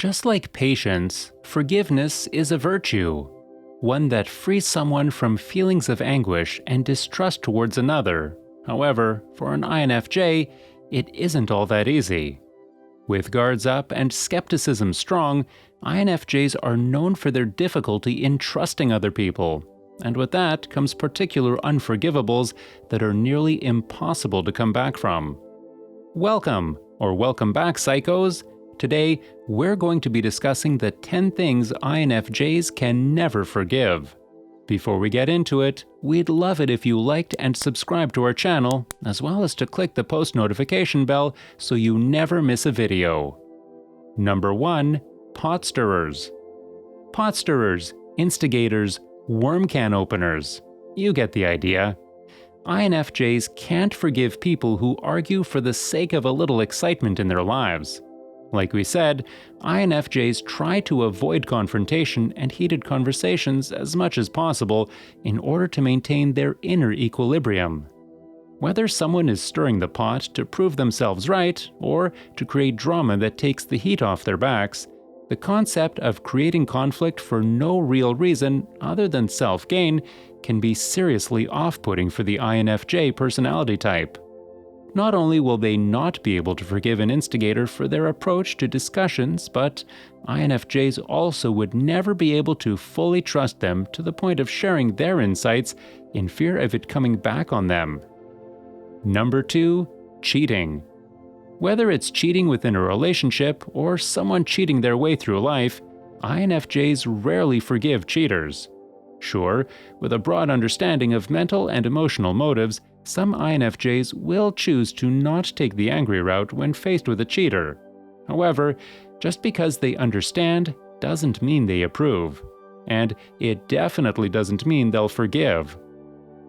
Just like patience, forgiveness is a virtue, one that frees someone from feelings of anguish and distrust towards another. However, for an INFJ, it isn't all that easy. With guards up and skepticism strong, INFJs are known for their difficulty in trusting other people, and with that comes particular unforgivables that are nearly impossible to come back from. Welcome back, psychos! Today, we're going to be discussing the 10 things INFJs can never forgive. Before we get into it, we'd love it if you liked and subscribed to our channel, as well as to click the post notification bell so you never miss a video. Number 1. Pot stirrers. Pot stirrers, instigators, worm can openers. You get the idea. INFJs can't forgive people who argue for the sake of a little excitement in their lives. Like we said, INFJs try to avoid confrontation and heated conversations as much as possible in order to maintain their inner equilibrium. Whether someone is stirring the pot to prove themselves right or to create drama that takes the heat off their backs, the concept of creating conflict for no real reason other than self-gain can be seriously off-putting for the INFJ personality type. Not only will they not be able to forgive an instigator for their approach to discussions, but INFJs also would never be able to fully trust them to the point of sharing their insights in fear of it coming back on them. Number 2. Cheating. Whether it's cheating within a relationship or someone cheating their way through life, INFJs rarely forgive cheaters. Sure, with a broad understanding of mental and emotional motives, some INFJs will choose to not take the angry route when faced with a cheater. However, just because they understand doesn't mean they approve. And it definitely doesn't mean they'll forgive.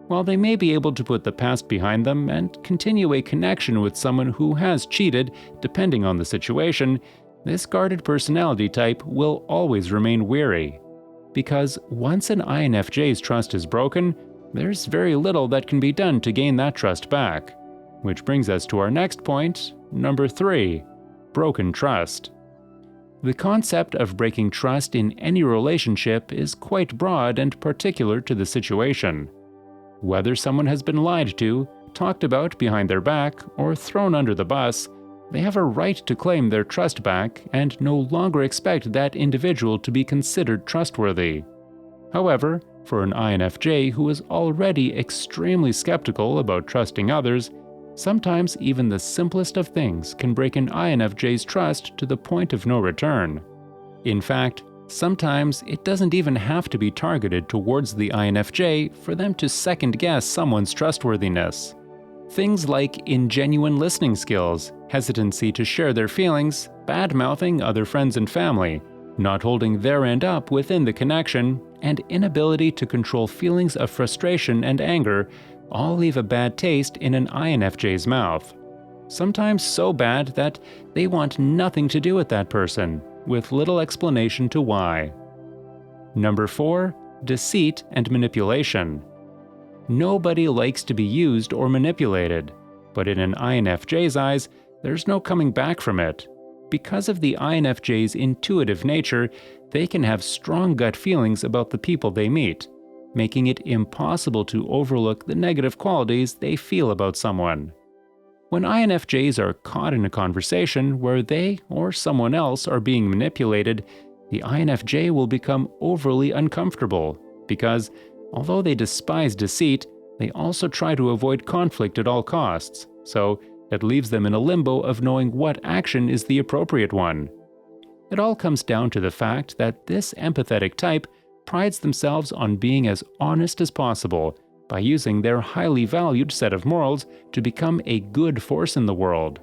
While they may be able to put the past behind them and continue a connection with someone who has cheated, depending on the situation, this guarded personality type will always remain wary. Because once an INFJ's trust is broken, there's very little that can be done to gain that trust back. Which brings us to our next point, number 3. Broken trust. The concept of breaking trust in any relationship is quite broad and particular to the situation. Whether someone has been lied to, talked about behind their back, or thrown under the bus, they have a right to claim their trust back and no longer expect that individual to be considered trustworthy. However, for an INFJ who is already extremely skeptical about trusting others, sometimes even the simplest of things can break an INFJ's trust to the point of no return. In fact, sometimes it doesn't even have to be targeted towards the INFJ for them to second-guess someone's trustworthiness. Things like ingenuine listening skills, hesitancy to share their feelings, bad-mouthing other friends and family, not holding their end up within the connection, and inability to control feelings of frustration and anger all leave a bad taste in an INFJ's mouth. Sometimes so bad that they want nothing to do with that person, with little explanation to why. Number 4. Deceit and manipulation. Nobody likes to be used or manipulated, but in an INFJ's eyes, there's no coming back from it. Because of the INFJ's intuitive nature, they can have strong gut feelings about the people they meet, making it impossible to overlook the negative qualities they feel about someone. When INFJs are caught in a conversation where they or someone else are being manipulated, the INFJ will become overly uncomfortable because, although they despise deceit, they also try to avoid conflict at all costs, so it leaves them in a limbo of knowing what action is the appropriate one. It all comes down to the fact that this empathetic type prides themselves on being as honest as possible by using their highly valued set of morals to become a good force in the world.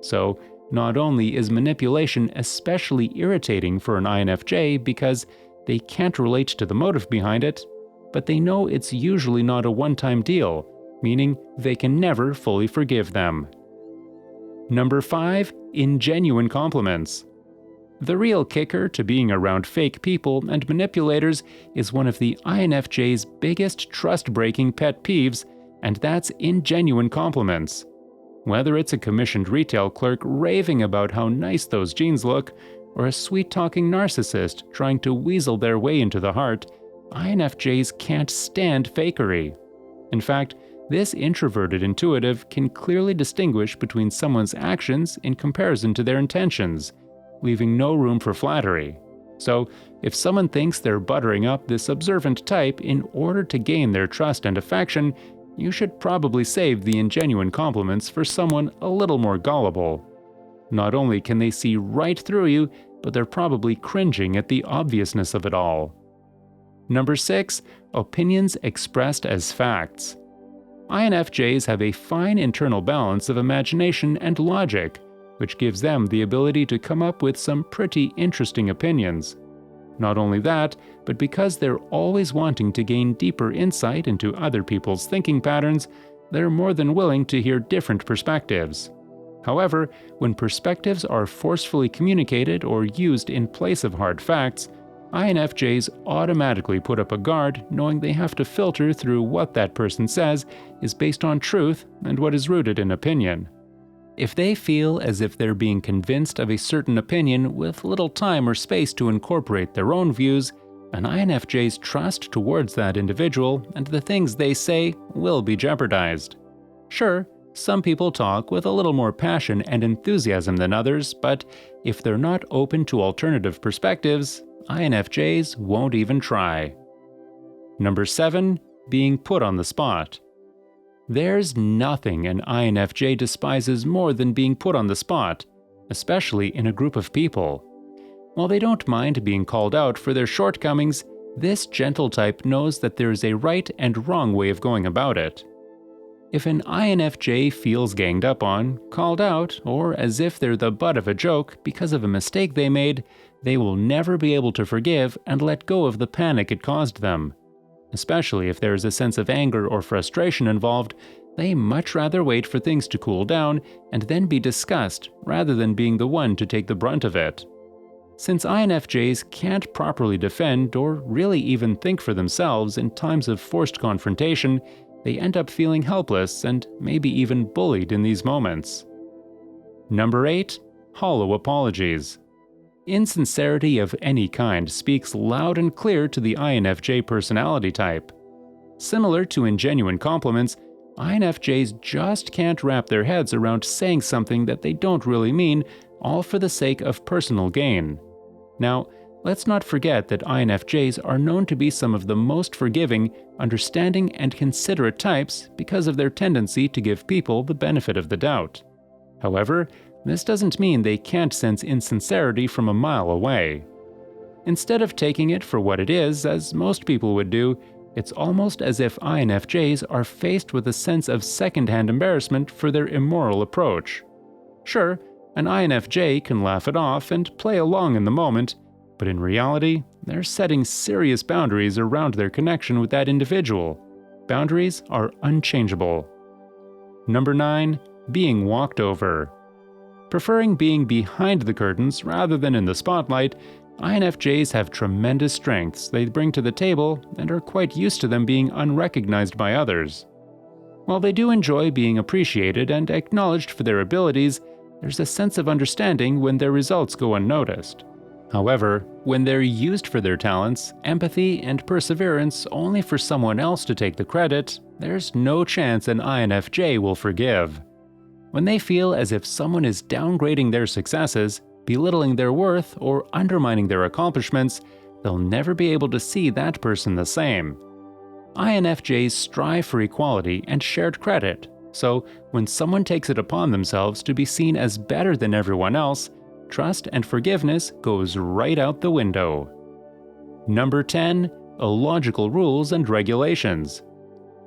So, not only is manipulation especially irritating for an INFJ because they can't relate to the motive behind it, but they know it's usually not a one-time deal, meaning they can never fully forgive them. Number 5. Ingenuine compliments. The real kicker to being around fake people and manipulators is one of the INFJ's biggest trust-breaking pet peeves, and that's ingenuine compliments. Whether it's a commissioned retail clerk raving about how nice those jeans look, or a sweet-talking narcissist trying to weasel their way into the heart, INFJs can't stand fakery. In fact, this introverted intuitive can clearly distinguish between someone's actions in comparison to their intentions, leaving no room for flattery. So, if someone thinks they're buttering up this observant type in order to gain their trust and affection, you should probably save the ingenuine compliments for someone a little more gullible. Not only can they see right through you, but they're probably cringing at the obviousness of it all. Number 6. Opinions expressed as facts. INFJs have a fine internal balance of imagination and logic, which gives them the ability to come up with some pretty interesting opinions. Not only that, but because they're always wanting to gain deeper insight into other people's thinking patterns, they're more than willing to hear different perspectives. However, when perspectives are forcefully communicated or used in place of hard facts, INFJs automatically put up a guard, knowing they have to filter through what that person says is based on truth and what is rooted in opinion. If they feel as if they're being convinced of a certain opinion with little time or space to incorporate their own views, an INFJ's trust towards that individual and the things they say will be jeopardized. Sure, some people talk with a little more passion and enthusiasm than others, but if they're not open to alternative perspectives, INFJs won't even try. Number 7. Being put on the spot. There's nothing an INFJ despises more than being put on the spot, especially in a group of people. While they don't mind being called out for their shortcomings, this gentle type knows that there's a right and wrong way of going about it. If an INFJ feels ganged up on, called out, or as if they're the butt of a joke because of a mistake they made, they will never be able to forgive and let go of the panic it caused them. Especially if there is a sense of anger or frustration involved, they much rather wait for things to cool down and then be discussed rather than being the one to take the brunt of it. Since INFJs can't properly defend or really even think for themselves in times of forced confrontation, they end up feeling helpless and maybe even bullied in these moments. Number 8. Hollow apologies. Insincerity of any kind speaks loud and clear to the INFJ personality type. Similar to ingenuine compliments, INFJs just can't wrap their heads around saying something that they don't really mean, all for the sake of personal gain. Now, let's not forget that INFJs are known to be some of the most forgiving, understanding, and considerate types because of their tendency to give people the benefit of the doubt. However, this doesn't mean they can't sense insincerity from a mile away. Instead of taking it for what it is, as most people would do, it's almost as if INFJs are faced with a sense of second-hand embarrassment for their immoral approach. Sure, an INFJ can laugh it off and play along in the moment, but in reality, they're setting serious boundaries around their connection with that individual. Boundaries are unchangeable. Number 9. Being walked over. Preferring being behind the curtains rather than in the spotlight, INFJs have tremendous strengths they bring to the table and are quite used to them being unrecognized by others. While they do enjoy being appreciated and acknowledged for their abilities, there's a sense of understanding when their results go unnoticed. However, when they're used for their talents, empathy, and perseverance only for someone else to take the credit, there's no chance an INFJ will forgive. When they feel as if someone is downgrading their successes, belittling their worth, or undermining their accomplishments, they'll never be able to see that person the same. INFJs strive for equality and shared credit, so when someone takes it upon themselves to be seen as better than everyone else, trust and forgiveness goes right out the window. Number 10. Illogical rules and regulations.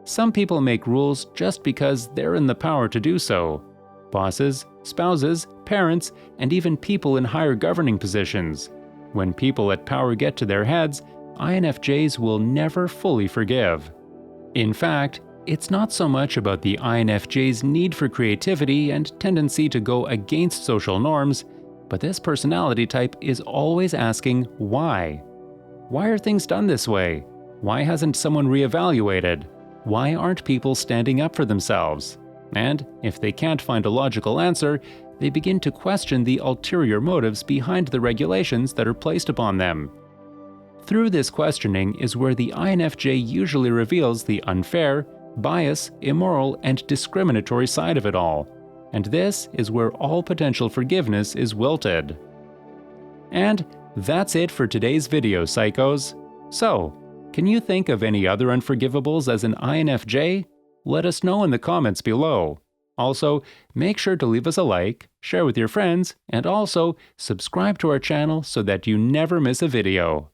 Some people make rules just because they're in the power to do so. Bosses, spouses, parents, and even people in higher governing positions. When people at power get to their heads, INFJs will never fully forgive. In fact, it's not so much about the INFJ's need for creativity and tendency to go against social norms, but this personality type is always asking why. Why are things done this way? Why hasn't someone reevaluated? Why aren't people standing up for themselves? And if they can't find a logical answer, they begin to question the ulterior motives behind the regulations that are placed upon them. Through this questioning is where the INFJ usually reveals the unfair, biased, immoral, and discriminatory side of it all. And this is where all potential forgiveness is wilted. And that's it for today's video, Psychos. So, can you think of any other unforgivables as an INFJ? Let us know in the comments below. Also, make sure to leave us a like, share with your friends, and also subscribe to our channel so that you never miss a video.